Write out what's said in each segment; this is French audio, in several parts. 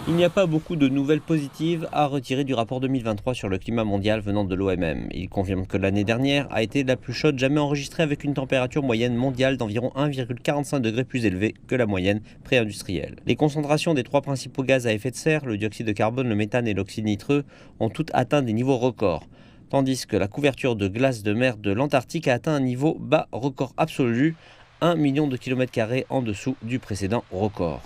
Il n'y a pas beaucoup de nouvelles positives à retirer du rapport 2023 sur le climat mondial venant de l'OMM. Il confirme que l'année dernière a été la plus chaude jamais enregistrée avec une température moyenne mondiale d'environ 1,45 degrés plus élevée que la moyenne pré-industrielle. Les concentrations des trois principaux gaz à effet de serre, le dioxyde de carbone, le méthane et l'oxyde nitreux, ont toutes atteint des niveaux records. Tandis que la couverture de glace de mer de l'Antarctique a atteint un niveau bas record absolu, 1 million de kilomètres carrés en dessous du précédent record.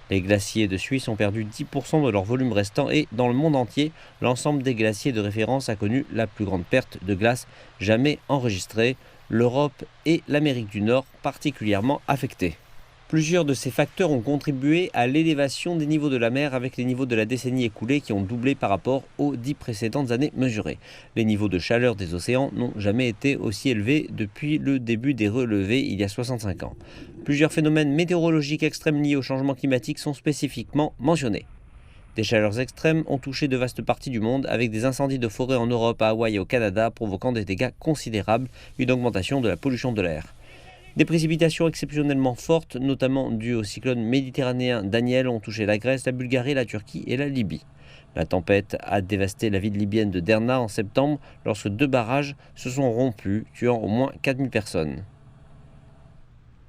Les glaciers de Suisse ont perdu 10% de leur volume restant et, dans le monde entier, l'ensemble des glaciers de référence a connu la plus grande perte de glace jamais enregistrée, l'Europe et l'Amérique du Nord particulièrement affectées. Plusieurs de ces facteurs ont contribué à l'élévation des niveaux de la mer avec les niveaux de la décennie écoulée qui ont doublé par rapport aux 10 précédentes années mesurées. Les niveaux de chaleur des océans n'ont jamais été aussi élevés depuis le début des relevés il y a 65 ans. Plusieurs phénomènes météorologiques extrêmes liés au changement climatique sont spécifiquement mentionnés. Des chaleurs extrêmes ont touché de vastes parties du monde avec des incendies de forêt en Europe, à Hawaï et au Canada provoquant des dégâts considérables, une augmentation de la pollution de l'air. Des précipitations exceptionnellement fortes, notamment dues au cyclone méditerranéen Daniel, ont touché la Grèce, la Bulgarie, la Turquie et la Libye. La tempête a dévasté la ville libyenne de Derna en septembre lorsque 2 barrages se sont rompus, tuant au moins 4000 personnes.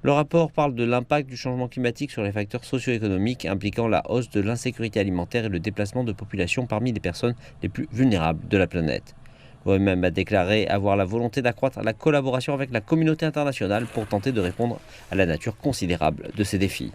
Le rapport parle de l'impact du changement climatique sur les facteurs socio-économiques impliquant la hausse de l'insécurité alimentaire et le déplacement de population parmi les personnes les plus vulnérables de la planète. L'OMM a déclaré avoir la volonté d'accroître la collaboration avec la communauté internationale pour tenter de répondre à la nature considérable de ces défis.